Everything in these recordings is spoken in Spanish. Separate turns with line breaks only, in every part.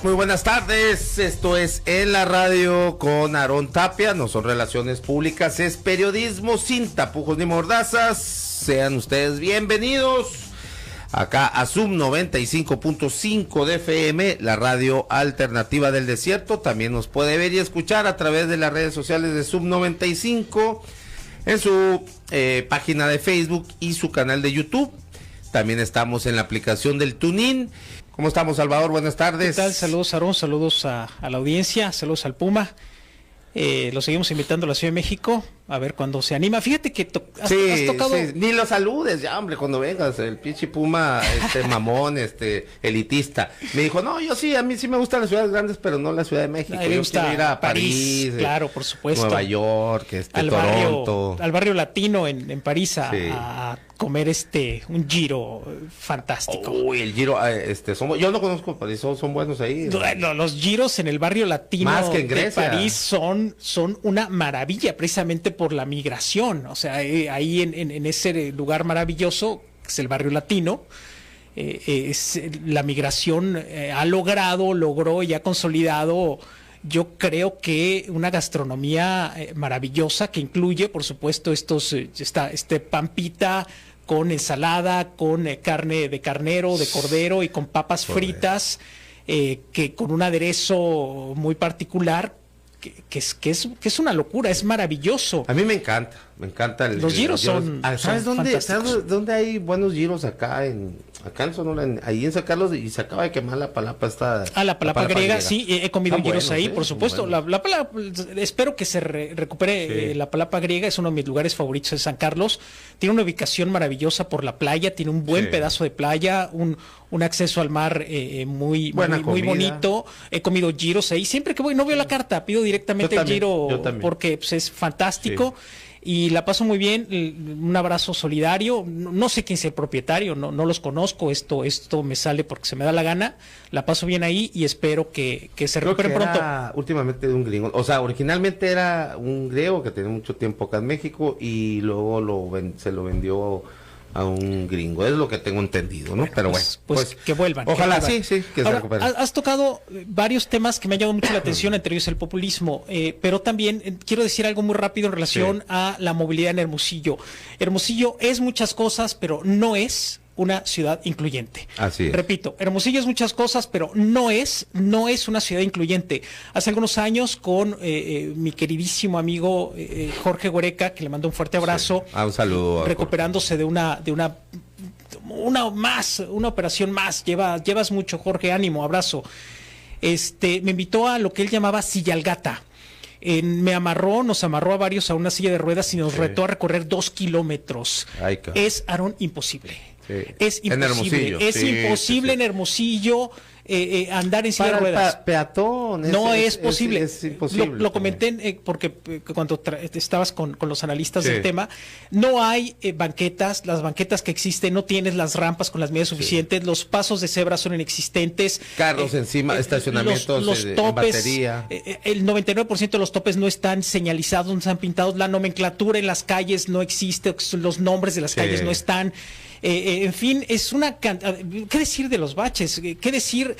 Muy buenas tardes, esto es En la Radio con Aarón Tapia, no son relaciones públicas, es periodismo sin tapujos ni mordazas. Sean ustedes bienvenidos acá a Zoom 95.5 de FM, la radio alternativa del desierto. También nos puede ver y escuchar a través de las redes sociales de Zoom 95, en su página de Facebook y su canal de YouTube. También estamos en la aplicación del TuneIn. ¿Cómo estamos, Salvador? Buenas tardes.
¿Qué tal? Saludos, Aarón, saludos a la audiencia, saludos al Puma. Lo seguimos invitando a la Ciudad de México, a ver cuándo se anima. Fíjate que has tocado...
Sí. Ni lo saludes ya, hombre, cuando vengas, el pinche Puma, mamón, elitista. Me dijo, no, yo sí, a mí sí me gustan las ciudades grandes, pero no la Ciudad de México.
Yo quiero
ir a París,
claro, por supuesto.
Nueva York,
al
Toronto.
Al barrio latino en París a comer un giro fantástico.
Uy, el giro, yo no conozco París, son buenos ahí.
Los giros en el barrio latino
más que en Grecia.
De París son una maravilla, precisamente por la migración. O sea, ahí en ese lugar maravilloso, que es el barrio latino, la migración logró y ha consolidado, yo creo que una gastronomía maravillosa que incluye, por supuesto, pampita con ensalada, con carne de carnero, de cordero y con papas fritas, que con un aderezo muy particular, que es una locura, es maravilloso.
A mí me encanta
los giros son
¿sabes dónde hay buenos giros acá en Sonora, ahí en San Carlos? Y se acaba de quemar la palapa
la palapa griega, sí, he comido giros ahí, por supuesto. Espero que se recupere. Sí. La palapa griega es uno de mis lugares favoritos de San Carlos. Tiene una ubicación maravillosa por la playa, tiene un buen pedazo de playa, un acceso al mar muy bonito. He comido giros ahí. Siempre que voy, no veo la carta, pido directamente el giro porque es fantástico. Sí. Y la paso muy bien, un abrazo solidario. No sé quién es el propietario, no los conozco, esto me sale porque se me da la gana. La paso bien ahí y espero que se recuperen pronto.
Últimamente de un gringo, o sea, originalmente era un griego que tenía mucho tiempo acá en México y luego se lo vendió a un gringo, es lo que tengo entendido, ¿no? Pero
pues que vuelvan.
Ojalá,
que
se recuperen.
Has tocado varios temas que me han llamado mucho la atención, entre ellos el populismo, pero también quiero decir algo muy rápido en relación a la movilidad en Hermosillo. Hermosillo es muchas cosas, pero no es una ciudad incluyente.
Así es.
Repito, Hermosillo es muchas cosas, pero no es una ciudad incluyente. Hace algunos años con mi queridísimo amigo Jorge Huereca, que le mando un fuerte abrazo.
Un saludo.
Recuperándose de una operación más. Llevas mucho, Jorge, ánimo, abrazo. Me invitó a lo que él llamaba Sillalgata. Nos amarró a varios a una silla de ruedas y nos retó a recorrer 2 kilómetros. Es, Aarón, imposible. Sí. Es imposible en Hermosillo andar en silla de ruedas.
Peatón.
No es posible.
Es imposible.
Lo comenté porque cuando estabas con los analistas del tema, no hay banquetas. Las banquetas que existen no tienes las rampas con las medidas suficientes. Los pasos de cebra son inexistentes.
Carros encima, estacionamientos
los topes,
en batería.
El 99% de los topes no están señalizados, no están pintados. La nomenclatura en las calles no existe. Los nombres de las calles no están. En fin, es una... ¿Qué decir de los baches? ¿Qué decir?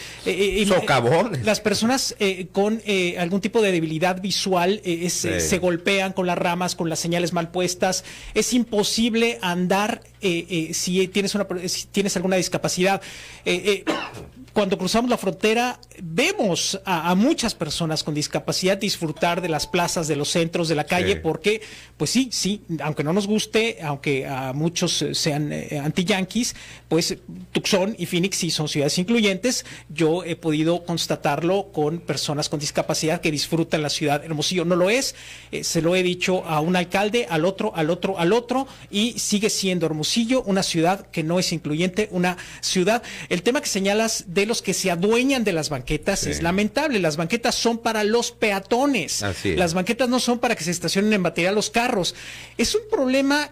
Socavones.
Las personas con algún tipo de debilidad visual se golpean con las ramas, con las señales mal puestas. Es imposible andar si tienes alguna discapacidad. Cuando cruzamos la frontera vemos a muchas personas con discapacidad disfrutar de las plazas, de los centros, de la calle, porque, pues sí, aunque no nos guste, aunque a muchos sean anti-yanquis, pues Tucson y Phoenix sí son ciudades incluyentes. Yo he podido constatarlo con personas con discapacidad que disfrutan la ciudad. Hermosillo no lo es, se lo he dicho a un alcalde, al otro, y sigue siendo Hermosillo una ciudad que no es incluyente, una ciudad... El tema que señalas de los que se adueñan de las banquetas es lamentable. Las banquetas son para los peatones. Las banquetas no son para que se estacionen en batería los carros. Es un problema,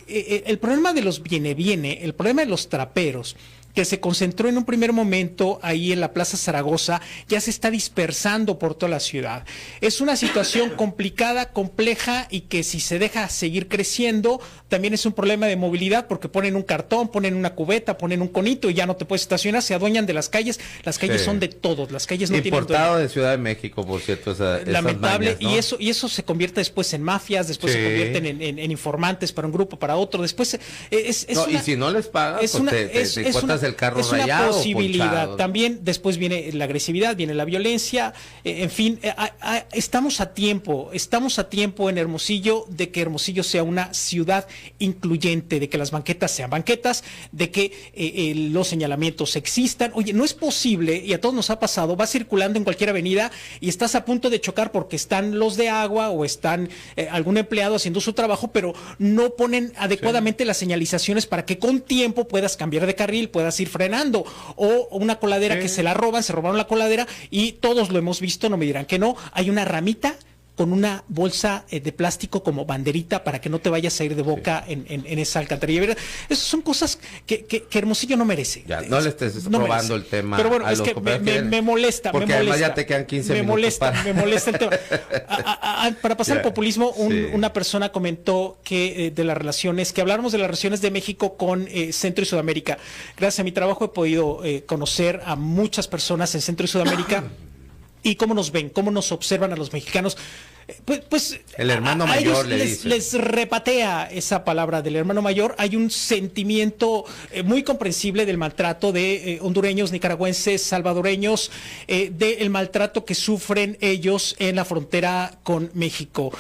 el problema de los viene, el problema de los traperos que se concentró en un primer momento ahí en la Plaza Zaragoza, ya se está dispersando por toda la ciudad. Es una situación complicada, compleja, y que si se deja seguir creciendo, también es un problema de movilidad, porque ponen un cartón, ponen una cubeta, ponen un conito y ya no te puedes estacionar, se adueñan de las calles son de todos, las calles no
importado
tienen
dueño. De Ciudad de México, por cierto,
lamentable,
esas mañas, ¿no?
y eso se convierte después en mafias, después se convierten en informantes para un grupo, para otro, después
y si no les pagas, pues te encuentras el carro rayado.
Es una posibilidad.
Ponchado.
También después viene la agresividad, viene la violencia, en fin, estamos a tiempo en Hermosillo de que Hermosillo sea una ciudad incluyente, de que las banquetas sean banquetas, de que los señalamientos existan. Oye, no es posible, y a todos nos ha pasado, vas circulando en cualquier avenida y estás a punto de chocar porque están los de agua o están algún empleado haciendo su trabajo, pero no ponen adecuadamente las señalizaciones para que con tiempo puedas cambiar de carril, puedas ir frenando, o una coladera que se robaron la coladera, y todos lo hemos visto, no me dirán que no, hay una ramita con una bolsa de plástico como banderita para que no te vayas a ir de boca en esa alcantarilla. Esas son cosas que Hermosillo no merece.
Ya, no le estés robando el tema.
Pero bueno, es que me molesta.
Porque además ya te quedan 15 minutos.
Me molesta el tema. Para pasar al populismo, una persona comentó que de las relaciones, que habláramos de las relaciones de México con Centro y Sudamérica. Gracias a mi trabajo he podido conocer a muchas personas en Centro y Sudamérica y cómo nos ven, cómo nos observan a los mexicanos. Pues
el hermano mayor
les repatea esa palabra del hermano mayor. Hay un sentimiento muy comprensible del maltrato de hondureños, nicaragüenses, salvadoreños, del maltrato que sufren ellos en la frontera con México.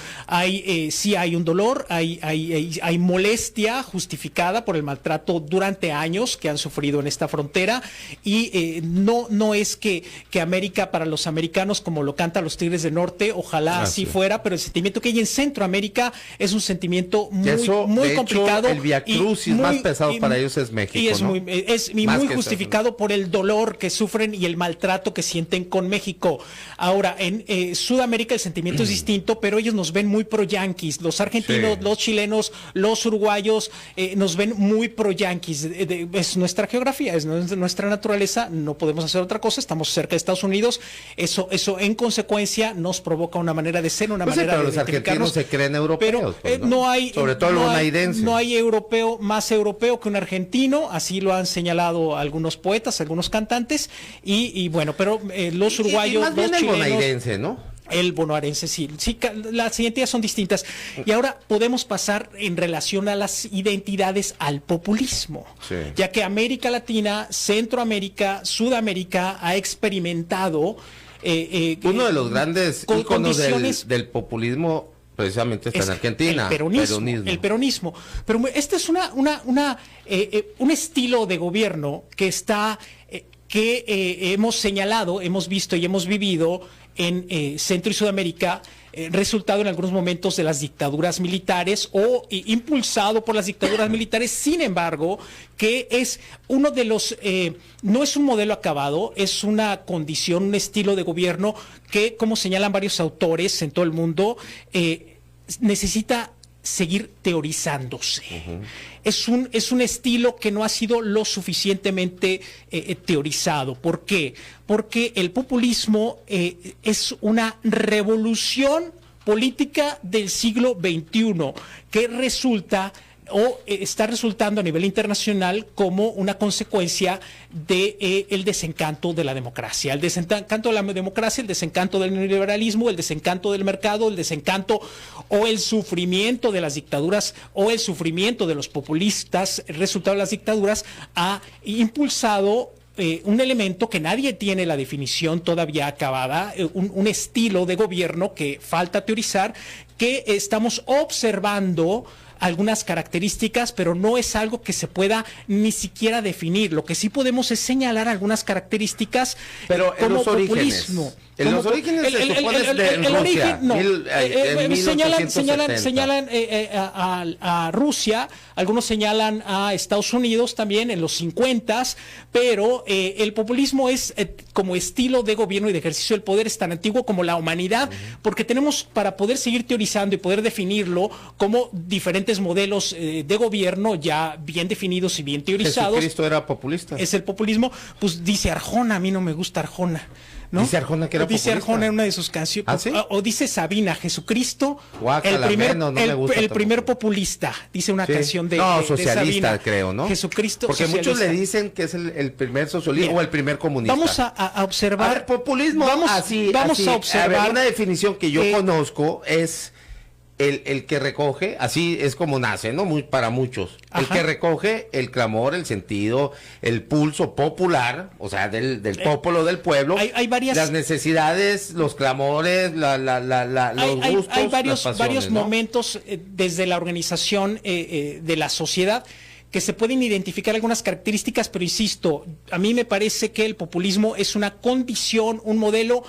Sí hay un dolor, hay molestia justificada por el maltrato durante años que han sufrido en esta frontera, y no es que América para los americanos, como lo cantan los Tigres del Norte, ojalá así fuera, pero el sentimiento que hay en Centroamérica es un sentimiento muy complicado.
El viacrucis más pesado para ellos es México,
y es
¿no?
muy justificado por el dolor que sufren y el maltrato que sienten con México. Ahora, en Sudamérica el sentimiento es distinto, pero ellos nos ven muy pro-yanquis. Los argentinos, los chilenos, los uruguayos nos ven muy pro-yanquis. Es nuestra geografía, es nuestra naturaleza, no podemos hacer otra cosa, estamos cerca de Estados Unidos. Eso en consecuencia nos provoca una manera de ser, una manera
pero
de
los argentinos se creen europeos.
Pero ¿no?
Sobre todo los bonaerenses.
No hay más europeo que un argentino, así lo han señalado algunos poetas, algunos cantantes, y bueno, pero los uruguayos,
más bien
los chilenos,
el bonaerense, ¿no?
El bonaerense, sí, las identidades son distintas. Y ahora podemos pasar en relación a las identidades al populismo, ya que América Latina, Centroamérica, Sudamérica ha experimentado
uno de los grandes íconos del populismo precisamente está en Argentina,
el peronismo. Pero este es un estilo de gobierno que está hemos señalado, hemos visto y hemos vivido en Centro y Sudamérica, resultado en algunos momentos de las dictaduras militares o impulsado por las dictaduras militares. Sin embargo, que es uno de los, no es un modelo acabado, es una condición, un estilo de gobierno que, como señalan varios autores en todo el mundo, necesita seguir teorizándose. Es un estilo que no ha sido lo suficientemente teorizado. ¿Por qué? Porque el populismo es una revolución política del siglo XXI que resulta está resultando a nivel internacional como una consecuencia de el desencanto de la democracia. El desencanto de la democracia, el desencanto del neoliberalismo, el desencanto del mercado, el desencanto o el sufrimiento de las dictaduras o el sufrimiento de los populistas, el resultado de las dictaduras ha impulsado un elemento que nadie tiene la definición todavía acabada, un estilo de gobierno que falta teorizar, que estamos observando algunas características, pero no es algo que se pueda ni siquiera definir. Lo que sí podemos es señalar algunas características como populismo.
En los orígenes se supone de Rusia,
no.
En
señalan a Rusia, algunos señalan a Estados Unidos también en los 50s, pero el populismo es como estilo de gobierno y de ejercicio del poder es tan antiguo como la humanidad, porque tenemos, para poder seguir teorizando y poder definirlo como diferentes modelos de gobierno ya bien definidos y bien teorizados.
Jesucristo era populista.
Es el populismo, pues dice Arjona, a mí no me gusta Arjona. ¿No?
Dice Arjona que era
dice
populista.
Arjona en una de sus canciones.
¿Ah, sí?
O dice Sabina, Jesucristo,
Guácala,
el primer populista, dice una canción de
socialista,
de Sabina.
Creo, ¿no?
Jesucristo
porque
socialista.
muchos le dicen que es el primer socialista o el primer comunista.
Vamos a observar.
A ver, populismo,
vamos
así,
a observar.
A ver, una definición que yo conozco es el que recoge, así es como nace, ¿no? Para muchos.
Ajá.
El que recoge el clamor, el sentido, el pulso popular, o sea, del pueblo, del pueblo.
Hay varias...
Las necesidades, los clamores, los gustos,
hay
las pasiones,
varios
¿no?
momentos desde la organización de la sociedad que se pueden identificar algunas características, pero insisto, a mí me parece que el populismo es una condición, un modelo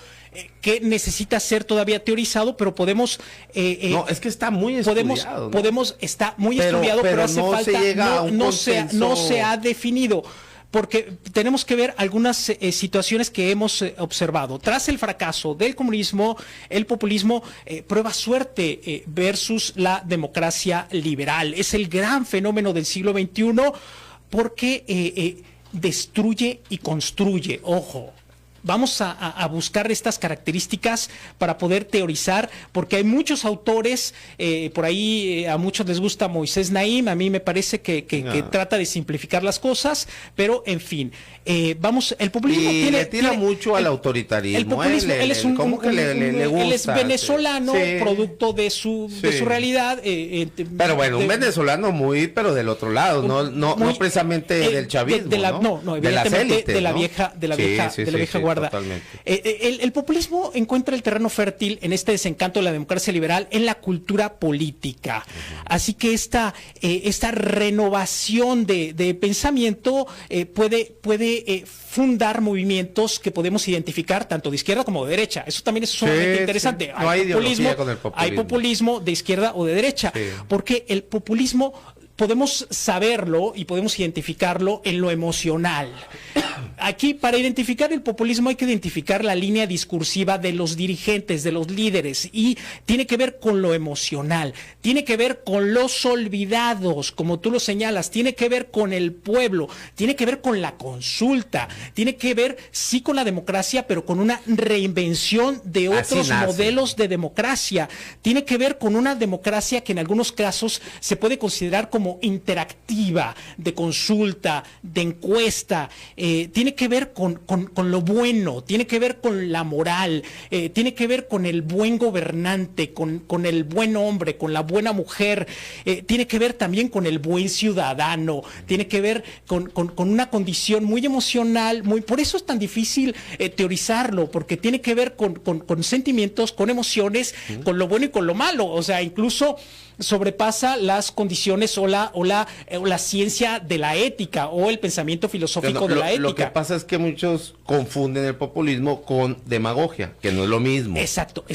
que necesita ser todavía teorizado, pero podemos...
no, es que está muy estudiado.
Está muy estudiado, pero hace
no
falta...
Se llega a un
no se ha definido. Porque tenemos que ver algunas situaciones que hemos observado. Tras el fracaso del comunismo, el populismo prueba suerte versus la democracia liberal. Es el gran fenómeno del siglo XXI porque destruye y construye. Ojo. Vamos a buscar estas características para poder teorizar, porque hay muchos autores, por ahí a muchos les gusta Moisés Naim, a mí me parece que trata de simplificar las cosas, pero en fin, el populismo
le tira mucho al autoritarismo.
El populismo, él es
le gusta,
él es venezolano, producto de su realidad.
Pero bueno, un venezolano pero del otro lado, no precisamente del chavismo,
de las élites, de la vieja guardia. El populismo encuentra el terreno fértil en este desencanto de la democracia liberal en la cultura política. Así que esta renovación de pensamiento puede fundar movimientos que podemos identificar tanto de izquierda como de derecha. Eso también es sumamente interesante.
No hay ideología con el populismo.
Hay populismo de izquierda o de derecha, porque el populismo podemos saberlo y podemos identificarlo en lo emocional. Aquí, para identificar el populismo, hay que identificar la línea discursiva de los dirigentes, de los líderes, y tiene que ver con lo emocional, tiene que ver con los olvidados, como tú lo señalas, tiene que ver con el pueblo, tiene que ver con la consulta, tiene que ver, sí, con la democracia, pero con una reinvención de otros modelos de democracia, tiene que ver con una democracia que en algunos casos se puede considerar como interactiva, de consulta, de encuesta, tiene que ver con lo bueno, tiene que ver con la moral, tiene que ver con el buen gobernante, con el buen hombre, con la buena mujer, tiene que ver también con el buen ciudadano, tiene que ver con una condición muy emocional, por eso es tan difícil teorizarlo, porque tiene que ver con sentimientos, con emociones, con lo bueno y con lo malo, o sea, incluso sobrepasa las condiciones o la ciencia de la ética o el pensamiento filosófico de la ética.
Lo que pasa es que muchos confunden el populismo con demagogia, que no es lo mismo.
Exacto,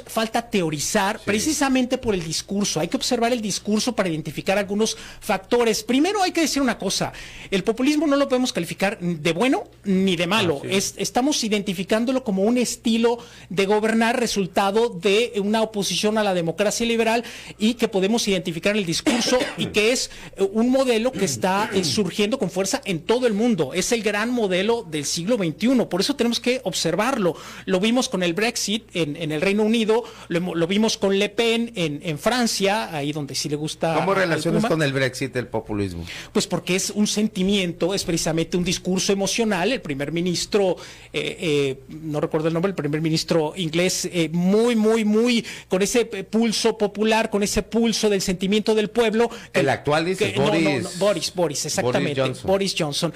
falta teorizar precisamente por el discurso. Hay que observar el discurso para identificar algunos factores. Primero hay que decir una cosa, el populismo no lo podemos calificar de bueno ni de malo. Estamos identificándolo como un estilo de gobernar resultado de una oposición a la democracia liberal y que podemos identificar en el discurso y que es un modelo que está surgiendo con fuerza en todo el mundo. Es el gran modelo del siglo XXI. Por eso tenemos que observarlo. Lo vimos con el Brexit en el Reino Unido, lo vimos con Le Pen en Francia, ahí donde sí le gusta.
¿Cómo relacionas con el Brexit el populismo?
Pues porque es un sentimiento, es precisamente un discurso emocional. El primer ministro, no recuerdo el nombre, el primer ministro inglés, muy con ese pulso popular, con ese pulso del sentimiento del pueblo.
El actual dice
Boris, exactamente. Boris Johnson.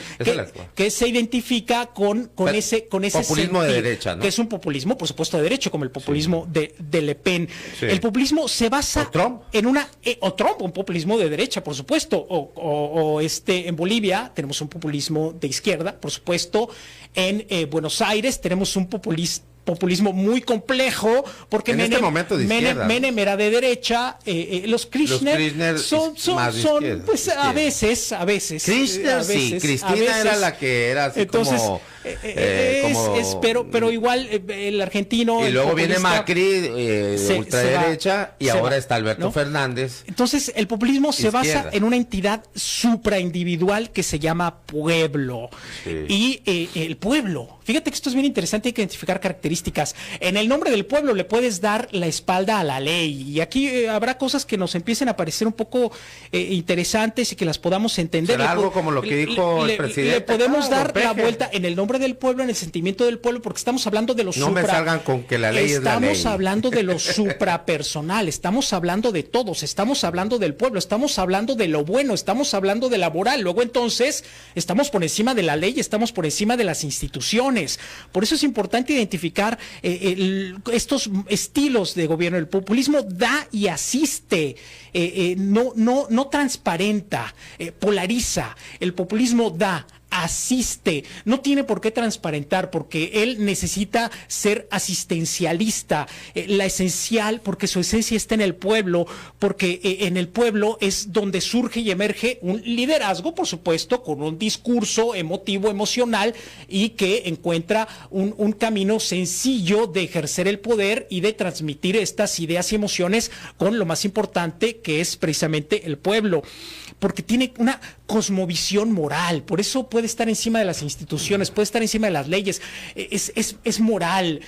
Que se identifica con ese
populismo de derecha, ¿no?
Que es un populismo, por supuesto, de derecha, como el populismo de Le Pen. Sí. El populismo se basa en un populismo de derecha, por supuesto. En Bolivia tenemos un populismo de izquierda, por supuesto. En Buenos Aires tenemos un populismo muy complejo, porque Menem era de derecha, los Kirchner son pues a veces.
Kirchner sí, Cristina era la que era así. Entonces, como
Pero igual el argentino...
Y luego viene Macri, de ultraderecha, y ahora está Alberto Fernández.
Entonces, el populismo se basa en una entidad supraindividual que se llama pueblo. Sí. Y el pueblo, fíjate que esto es bien interesante, hay que identificar características. En el nombre del pueblo le puedes dar la espalda a la ley. Y aquí habrá cosas que nos empiecen a parecer un poco interesantes y que las podamos entender.
¿Será algo como lo que dijo el presidente?
Le podemos dar la vuelta en el nombre del pueblo, en el sentimiento del pueblo, porque estamos hablando de lo
No me salgan con que la ley es la ley.
Estamos hablando de lo suprapersonal, estamos hablando de todos, estamos hablando del pueblo, estamos hablando de lo bueno, estamos hablando de la moral. Luego entonces estamos por encima de la ley, estamos por encima de las instituciones. Por eso es importante identificar estos estilos de gobierno. El populismo da y asiste, no transparenta, polariza. El populismo da, asiste, no tiene por qué transparentar, porque él necesita ser asistencialista, la esencial, porque su esencia está en el pueblo, porque en el pueblo es donde surge y emerge un liderazgo, por supuesto, con un discurso emotivo, emocional, y que encuentra un camino sencillo de ejercer el poder y de transmitir estas ideas y emociones con lo más importante, que es precisamente el pueblo, porque tiene una cosmovisión moral, por eso puede estar encima de las instituciones, puede estar encima de las leyes, es moral.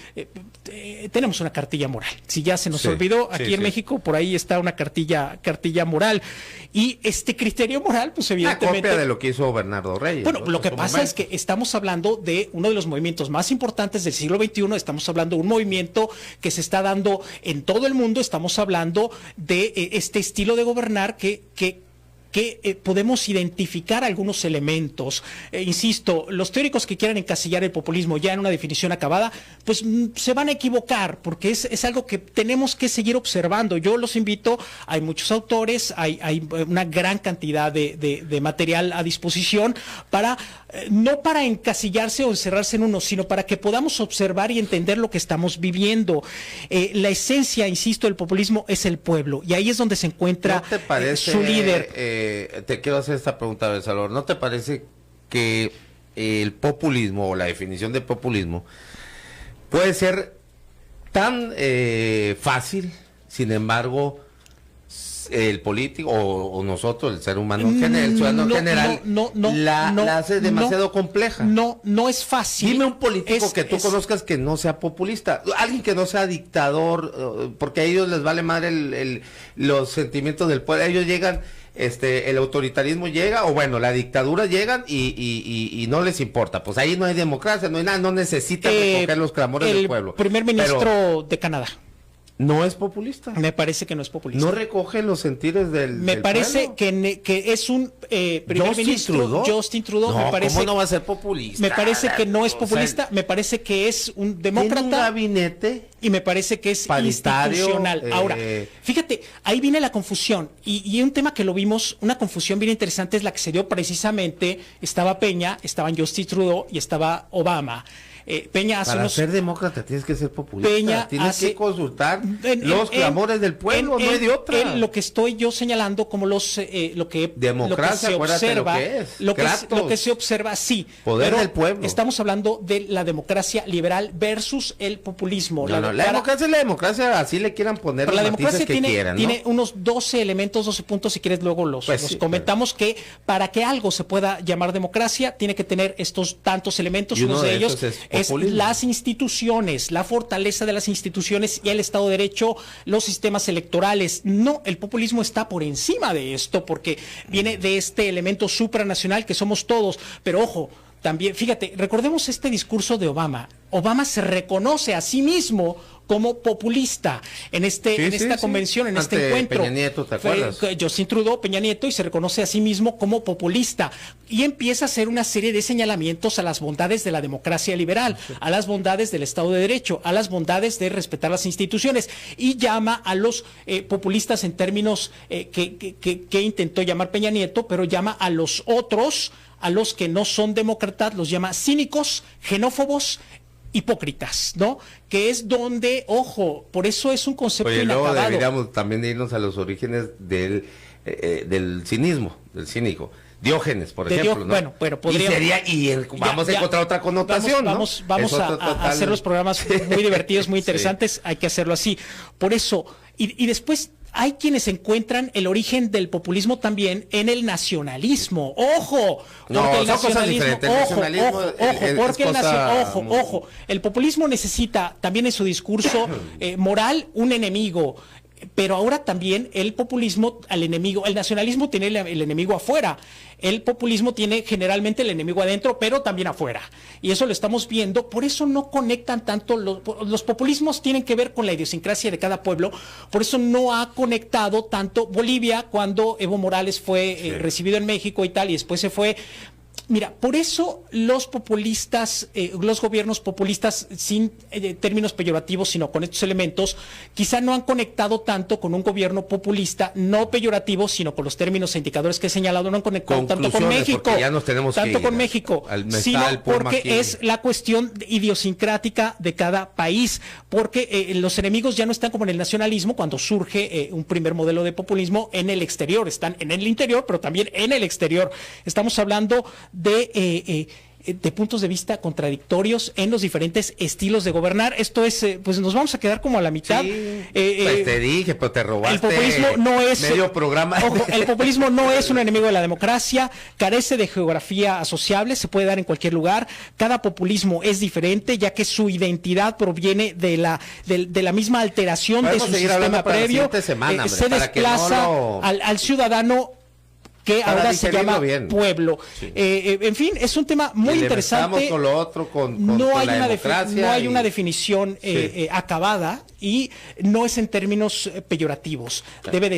Tenemos una cartilla moral, si ya se nos olvidó, aquí en México por ahí está una cartilla moral, y este criterio moral, pues evidentemente...
Una copia de lo que hizo Bernardo Reyes.
Bueno, lo que pasa es que estamos hablando de uno de los movimientos más importantes del siglo XXI, estamos hablando de un movimiento que se está dando en todo el mundo, estamos hablando de este estilo de gobernar que podemos identificar algunos elementos. Insisto, los teóricos que quieran encasillar el populismo ya en una definición acabada, pues se van a equivocar, porque es algo que tenemos que seguir observando. Yo los invito, hay muchos autores, hay una gran cantidad de material a disposición para, no para encasillarse o encerrarse en uno, sino para que podamos observar y entender lo que estamos viviendo. La esencia, insisto, del populismo es el pueblo, y ahí es donde se encuentra su líder.
Te quiero hacer esta pregunta, El Salvador. ¿No te parece que el populismo o la definición de populismo puede ser tan fácil, sin embargo, el político o nosotros, el ser humano en general, el ciudadano en general, la hace demasiado compleja?
No es fácil.
Dime un político que tú conozcas que no sea populista, alguien que no sea dictador, porque a ellos les vale madre los sentimientos del pueblo. Ellos llegan, el autoritarismo llega, o bueno, la dictadura llegan y no les importa. Pues ahí no hay democracia, no hay nada, no necesitan recoger los clamores del pueblo.
El primer ministro de Canadá
no es populista.
Me parece que no es populista.
No recoge los sentires del
Me parece
pueblo.
que es un primer ministro, Justin Trudeau.
No,
me parece,
¿cómo no va a ser populista?
Me parece que no es populista, me parece que es un demócrata.
Tiene un gabinete
y me parece que es institucional. Ahora, fíjate, ahí viene la confusión. Y un tema que lo vimos, una confusión bien interesante es la que se dio precisamente, estaba Peña, estaban Justin Trudeau y estaba Obama. Peña hace
Para ser demócrata tienes que ser populista,
Peña
tienes que consultar los clamores del pueblo, no hay de otra.
Lo que estoy yo señalando como lo que
democracia,
se observa,
lo
que se observa, sí,
poder del pueblo.
Estamos hablando de la democracia liberal versus el populismo.
La democracia es la democracia, así le quieran poner los matices que quieran, ¿no?
Tiene unos 12 elementos, 12 puntos, si quieres luego los comentamos, que para que algo se pueda llamar democracia tiene que tener estos tantos elementos, uno de ellos es las instituciones, la fortaleza de las instituciones y el Estado de Derecho, los sistemas electorales. No, el populismo está por encima de esto porque viene de este elemento supranacional que somos todos. Pero ojo, también, fíjate, recordemos este discurso de Obama. Obama se reconoce a sí mismo como populista en esta convención, en este encuentro.
Peña Nieto, ¿te acuerdas?
Justin Trudeau, Peña Nieto, y se reconoce a sí mismo como populista y empieza a hacer una serie de señalamientos a las bondades de la democracia liberal, a las bondades del Estado de Derecho, a las bondades de respetar las instituciones, y llama a los populistas en términos que intentó llamar Peña Nieto, pero llama a los otros, a los que no son demócratas, los llama cínicos, xenófobos, hipócritas, ¿no? Que es donde, ojo, por eso es un concepto inacabado.
Luego deberíamos también irnos a los orígenes del cinismo, del cínico. Diógenes, por ejemplo, ¿no?
Bueno, pero podría...
Vamos a encontrar otra connotación,
vamos
a
hacer los programas muy divertidos, muy interesantes, sí. Hay que hacerlo así. Por eso, y después hay quienes encuentran el origen del populismo también en el nacionalismo. ¡Ojo!
No, el nacionalismo,
ojo, el populismo necesita también en su discurso moral un enemigo. Pero ahora también el populismo el nacionalismo tiene el enemigo afuera, el populismo tiene generalmente el enemigo adentro, pero también afuera. Y eso lo estamos viendo, por eso no conectan tanto, los populismos tienen que ver con la idiosincrasia de cada pueblo, por eso no ha conectado tanto Bolivia cuando Evo Morales fue recibido en México y tal, y después se fue. Mira, por eso los populistas, los gobiernos populistas, sin términos peyorativos, sino con estos elementos, quizá no han conectado tanto con un gobierno populista, no peyorativo, sino con los términos e indicadores que he señalado, no han conectado tanto con México,
ya nos tenemos
tanto
que
con México, sino porque es la cuestión idiosincrática de cada país, porque los enemigos ya no están como en el nacionalismo, cuando surge un primer modelo de populismo en el exterior, están en el interior, pero también en el exterior. Estamos hablando de puntos de vista contradictorios en los diferentes estilos de gobernar. Esto es, pues nos vamos a quedar como a la mitad.
Sí, pues te dije, pero te robaste
el populismo no es,
medio programa.
Ojo, el populismo no es un enemigo de la democracia, carece de geografía asociable, se puede dar en cualquier lugar. Cada populismo es diferente, ya que su identidad proviene de la misma alteración de su sistema previo. Se desplaza al ciudadano que ahora se llama pueblo. Sí. En fin, es un tema muy interesante.
Con lo otro,
no hay una definición acabada y no es en términos peyorativos. Debe de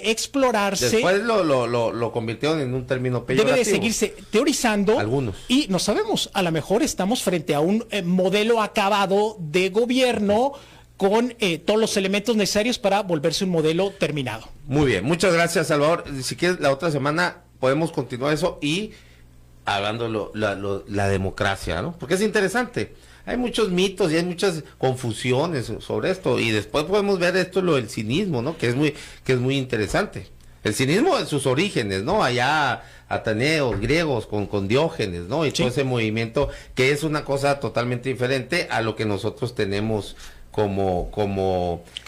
explorarse.
Después lo convirtieron en un término peyorativo.
Debe de seguirse teorizando.
Algunos.
Y no sabemos, a lo mejor estamos frente a un modelo acabado de gobierno con todos los elementos necesarios para volverse un modelo terminado.
Muy bien, muchas gracias, Salvador. Si quieres, la otra semana podemos continuar eso y hablando la democracia, ¿no? Porque es interesante. Hay muchos mitos y hay muchas confusiones sobre esto, y después podemos ver esto, lo del cinismo, ¿no? Que es muy interesante. El cinismo en sus orígenes, ¿no? Allá ateneos, griegos, con Diógenes, ¿no? Y todo ese movimiento, que es una cosa totalmente diferente a lo que nosotros tenemos como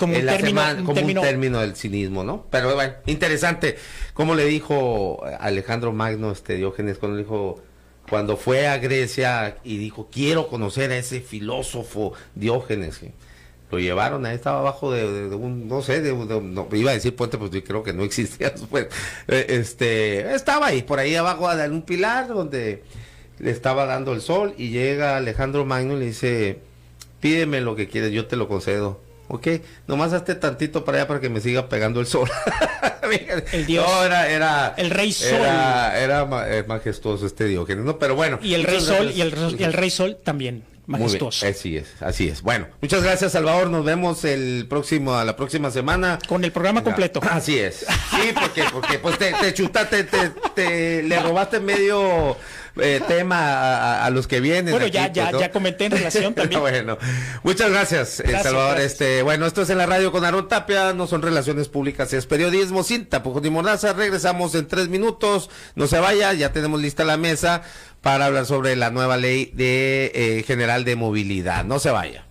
un término del cinismo, ¿no? Pero bueno, interesante. Como le dijo Alejandro Magno, Diógenes, cuando fue a Grecia y dijo, quiero conocer a ese filósofo Diógenes, lo llevaron, ahí estaba abajo de un, no sé, no, iba a decir puente, pues yo creo que no existía, pues, estaba ahí, por ahí abajo en un pilar donde le estaba dando el sol, y llega Alejandro Magno y le dice, pídeme lo que quieres, yo te lo concedo. Ok, nomás hazte tantito para allá para que me siga pegando el sol.
El dios.
No, era
el rey sol.
Era majestuoso Diógenes, ¿no? Pero bueno.
Y el rey sol, y el rey sol también majestuoso.
Así es. Bueno, muchas gracias, Salvador. Nos vemos a la próxima semana.
Con el programa completo.
Así es. Sí, porque pues te chutaste, le robaste medio tema a los que vienen.
Bueno, ya comenté en relación también.
Bueno, muchas gracias, Salvador. Gracias. Bueno, esto es En la Radio con Aarón Tapia, no son relaciones públicas, es periodismo sin tapujos ni mordaza. Regresamos en 3 minutos, no se vaya, ya tenemos lista la mesa para hablar sobre la nueva ley de general de movilidad. No se vaya.